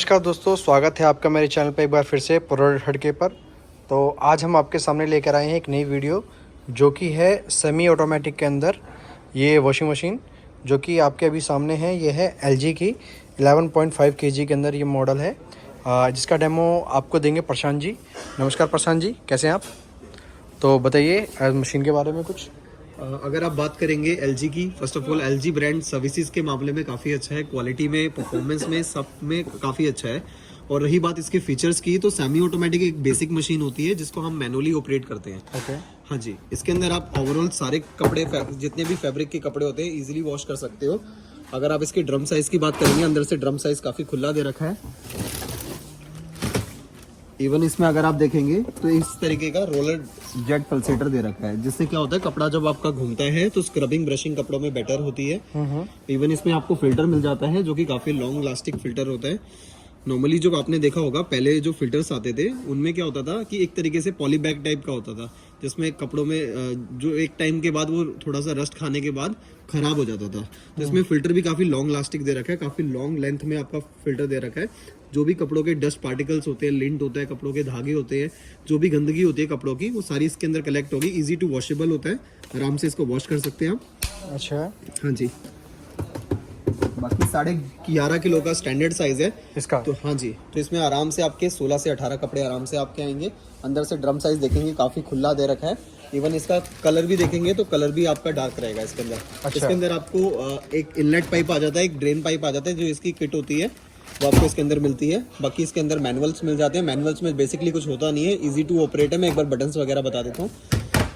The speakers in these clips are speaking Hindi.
नमस्कार दोस्तों, स्वागत है आपका मेरे चैनल पर एक बार फिर से प्रोडक्ट हटके पर। तो आज हम आपके सामने लेकर आए हैं एक नई वीडियो जो कि है सेमी ऑटोमेटिक के अंदर ये वॉशिंग मशीन जो कि आपके अभी सामने है। ये है LG की 11.5 kg के अंदर ये मॉडल है, जिसका डेमो आपको देंगे प्रशांत जी। नमस्कार प्रशांत जी, कैसे हैं आप? तो बताइए मशीन के बारे में कुछ। अगर आप बात करेंगे LG की, first of all LG brand services के मामले में काफ़ी अच्छा है, क्वालिटी में, परफॉर्मेंस में, सब में काफ़ी अच्छा है। और रही बात इसके फीचर्स की, तो सेमी ऑटोमेटिक एक बेसिक मशीन होती है जिसको हम मैनुअली ऑपरेट करते हैं। ओके। हाँ जी, इसके अंदर आप ओवरऑल सारे कपड़े, जितने भी फैब्रिक के कपड़े होते हैं, इजीली वॉश कर सकते हो। अगर आप इसके ड्रम साइज की बात करेंगे, अंदर से ड्रम साइज काफ़ी खुला दे रखा है। इवन इसमें अगर आप देखेंगे तो इस तरीके का रोलर जेट पल्सेटर दे रखा है, जिससे क्या होता है, कपड़ा जब आपका घूमता है तो स्क्रबिंग ब्रशिंग कपड़ों में बेटर होती है। इवन इसमें आपको फिल्टर मिल जाता है जो कि काफी लॉन्ग लास्टिक फिल्टर होता है। नॉर्मली जो आपने देखा होगा पहले जो फिल्टर्स आते थे उनमें क्या होता था कि एक तरीके से पॉलीबैग टाइप का होता था, जिसमें कपड़ों में जो एक टाइम के बाद वो थोड़ा सा रस्ट खाने के बाद खराब हो जाता था। तो इसमें फिल्टर भी काफी लॉन्ग लास्टिक दे रखा है, काफी लॉन्ग लेंथ में आपका फिल्टर दे रखा है। जो भी कपड़ों के डस्ट पार्टिकल्स होते हैं, लिंट होता है, कपड़ों के धागे होते हैं, जो भी गंदगी होती है कपड़ों की, वो सारी इसके अंदर कलेक्ट होगी। इजी टू वॉशेबल होता है, आराम से इसको वॉश कर सकते हैं आप। अच्छा। हाँ जी, बाकी 11.5 किलो का स्टैंडर्ड साइज है इसका। तो हाँ जी, तो इसमें आराम से आपके 16 से 18 कपड़े आराम से आपके आएंगे। अंदर से ड्रम साइज देखेंगे काफी खुला दे रखा है। इवन इसका कलर भी देखेंगे तो कलर भी आपका डार्क रहेगा इसके अंदर। अच्छा। इसके अंदर आपको एक इनलेट पाइप आ जाता है, एक ड्रेन पाइप आ जाता है, जो इसकी किट होती है वो आपको इसके अंदर मिलती है। बाकी इसके अंदर मैनुअल्स मिल जाते हैं। मैनुअल्स में बेसिकली कुछ होता नहीं है, इजी टू ऑपरेट है। मैं एक बार बटन्स वगैरह बता देता हूँ।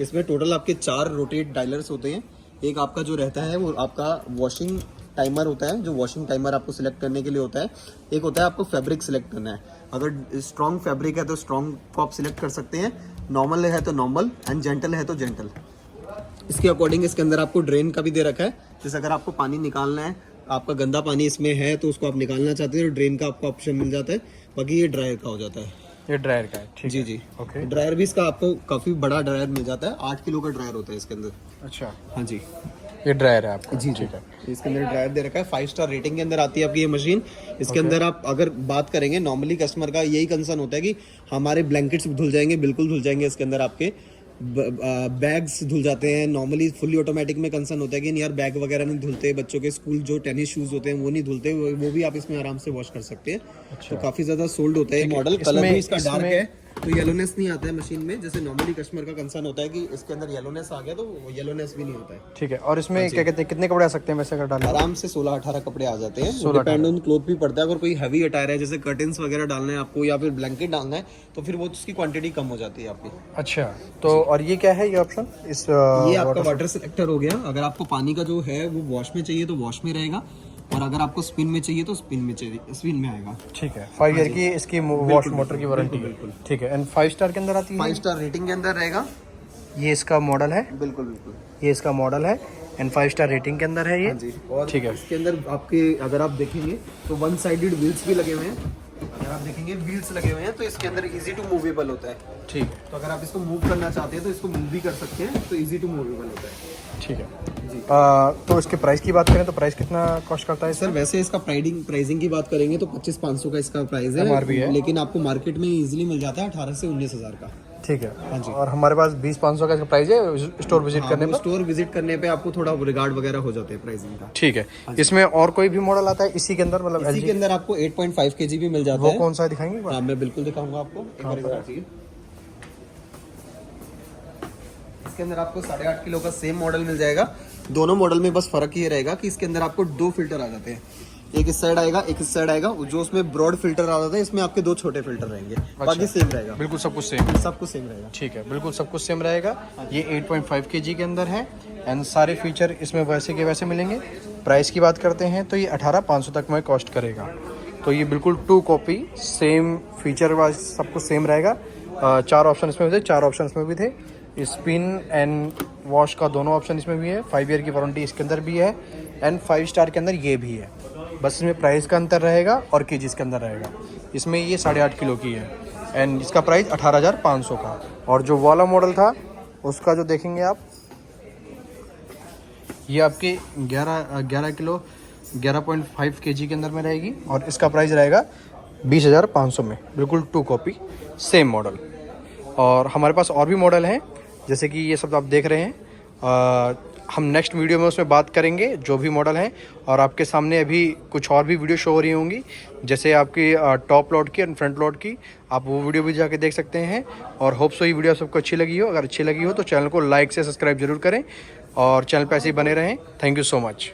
इसमें टोटल आपके 4 रोटेट डायलर्स होते हैं। एक आपका जो रहता है वो आपका वॉशिंग टाइमर होता है, जो वॉशिंग टाइमर आपको सिलेक्ट करने के लिए होता है। एक होता है आपको फैब्रिक सिलेक्ट करना है। अगर स्ट्रॉन्ग फैब्रिक है तो स्ट्रॉन्ग को आप सिलेक्ट कर सकते हैं, नॉर्मल है तो नॉर्मल, एंड जेंटल है तो जेंटल। इसके अकॉर्डिंग इसके अंदर आपको ड्रेन का भी दे रखा है। जैसे अगर आपको पानी निकालना है, आपका गंदा पानी इसमें है तो उसको आप निकालना चाहते हैं तो ड्रेन का आपको ऑप्शन मिल जाता है। बाकी ये ड्रायर का हो जाता है। ये ड्रायर का है, ठीक जी है। जी, ओके। ड्रायर भी इसका आपको काफी बड़ा ड्रायर मिल जाता है। 8 किलो का ड्रायर होता है इसके अंदर। अच्छा, हाँ जी, ये ड्रायर है आपका? जी जी, इसके अंदर ड्रायर दे रखा है। 5 स्टार रेटिंग के अंदर आती है आपकी ये मशीन। इसके अंदर आप अगर बात करेंगे, नॉर्मली कस्टमर का यही कंसर्न होता है कि हमारे ब्लैंकेट्स धुल जाएंगे, बिल्कुल धुल जाएंगे। इसके अंदर आपके बैग्स धुल जाते हैं। नॉर्मली फुली ऑटोमेटिक में कंसर्न होता है कि यार बैग वगैरह नहीं धुलते, बच्चों के स्कूल जो टेनिस शूज होते हैं वो नहीं धुलते, वो भी आप इसमें आराम से वॉश कर सकते हैं। अच्छा। तो काफी ज्यादा सोल्ड होता है मॉडल। कलर भी इसका डार्क है, तो येलोनेस नहीं आता है मशीन में। जैसे नॉर्मली कस्टमर का कंसर्न होता है कि इसके अंदर येलोनेस आ गया, तो वो येलोनेस भी नहीं होता है। ठीक है। और इसमें क्या कहते हैं, कितने कपड़े आ सकते हैं वैसे अगर डालना? आराम से 16-18 कपड़े आ जाते हैं। डिपेंड ऑन क्लोथ भी पड़ता है। अगर कोई हैवी अटायर है, जैसे कर्टन्स वगैरह डालना है आपको या फिर ब्लैंकेट डालना है, तो फिर वो उसकी क्वांटिटी कम हो जाती है आपकी। अच्छा, तो और ये क्या है, ये ऑप्शन? ये आपका वाटर सिलेक्टर हो गया। अगर आपको पानी का जो है वो वॉश में चाहिए तो वॉश में रहेगा, और अगर आपको स्पिन में चाहिए तो स्पिन में चाहिए, स्पिन में आएगा। ठीक है। 5 ईयर की इसकी वॉश मोटर की वारंटी है। ठीक है। एंड 5 स्टार के अंदर आती है? 5 स्टार रेटिंग के अंदर रहेगा। ये इसका मॉडल है? बिल्कुल बिल्कुल, ये इसका मॉडल है एंड 5 स्टार रेटिंग के अंदर है ये। हाँ जी। और ठीक है। इसके अंदर आपके अगर आप देखेंगे तो 1 साइडेड व्हील्स भी लगे हुए हैं। अगर आप देखेंगे व्हील्स लगे हुए हैं तो इसके अंदर इजी टू मूवेबल होता है। ठीक है। तो अगर आप इसको मूव करना चाहते हैं तो इसको मूव भी कर सकते हैं, तो इजी टू मूवेबल होता है। ठीक है जी। तो इसके प्राइस की बात करें तो प्राइस कितना कॉस्ट करता है सर वैसे इसका प्राइसिंग की बात करेंगे तो 2500 का इसका प्राइस है, MRP है। लेकिन आपको मार्केट में इजीली मिल जाता है 18 से 19,000 का। ठीक है। हाँ जी। और हमारे पास 20-500 का इसका प्राइस है स्टोर विजिट करने पर? स्टोर विजिट करने पे आपको थोड़ा रिगार्ड वगैरह हो जाते हैं प्राइसिंग का। ठीक है। इसमें और कोई भी मॉडल आता है इसी के अंदर, मतलब इसी के अंदर आपको 8.5 kg भी मिल जाता वो है। कौन सा दिखाएंगे? हाँ मैं बिल्कुल दिखाऊंगा आपको, एक बार इधर आइए। इसके अंदर आपको 8.5 किलो का सेम मॉडल मिल जाएगा। दोनों मॉडल में बस फर्क ये रहेगा कि इसके अंदर आपको 2 फिल्टर आ जाते हैं। एक इस साइड आएगा, एक इस साइड आएगा। जो उसमें ब्रॉड फिल्टर आ जाता है, इसमें आपके 2 छोटे फिल्टर रहेंगे। बाकी सेम रहेगा, बिल्कुल सब कुछ सेम? सब कुछ सेम रहेगा। ठीक है, बिल्कुल सब कुछ सेम रहेगा। ये 8.5 kg के अंदर है एंड सारे फीचर इसमें वैसे के वैसे मिलेंगे। प्राइस की बात करते हैं तो ये 18,500 तक में कॉस्ट करेगा। तो ये बिल्कुल 2 कॉपी सेम फीचर वाइज सब कुछ सेम रहेगा। 4 ऑप्शन इसमें भी थे, 4 ऑप्शन इसमें भी थे। स्पिन एंड वॉश का दोनों ऑप्शन इसमें भी है। 5 ईयर की वारंटी इसके अंदर भी है एंड 5 स्टार के अंदर ये भी है। बस इसमें प्राइस का अंतर रहेगा और केजीज के अंदर रहेगा। इसमें ये 8.5 किलो की है एंड इसका प्राइस 18,500 का। और जो वाला मॉडल था उसका जो देखेंगे आप, ये आपके 11 किलो 11.5 kg के अंदर में रहेगी और इसका प्राइस रहेगा 20,500 में बिल्कुल 2 कॉपी सेम मॉडल। और हमारे पास और भी मॉडल हैं, जैसे कि ये सब आप देख रहे हैं। हम नेक्स्ट वीडियो में उसमें बात करेंगे जो भी मॉडल हैं, और आपके सामने अभी कुछ और भी वीडियो शो हो रही होंगी, जैसे आपकी टॉप लोड की और फ्रंट लोड की। आप वो वीडियो भी जाके देख सकते हैं। और होप सो ये वीडियो सबको अच्छी लगी हो। अगर अच्छी लगी हो तो चैनल को लाइक से सब्सक्राइब जरूर करें और चैनल पे ऐसे ही बने रहें। Thank you so much.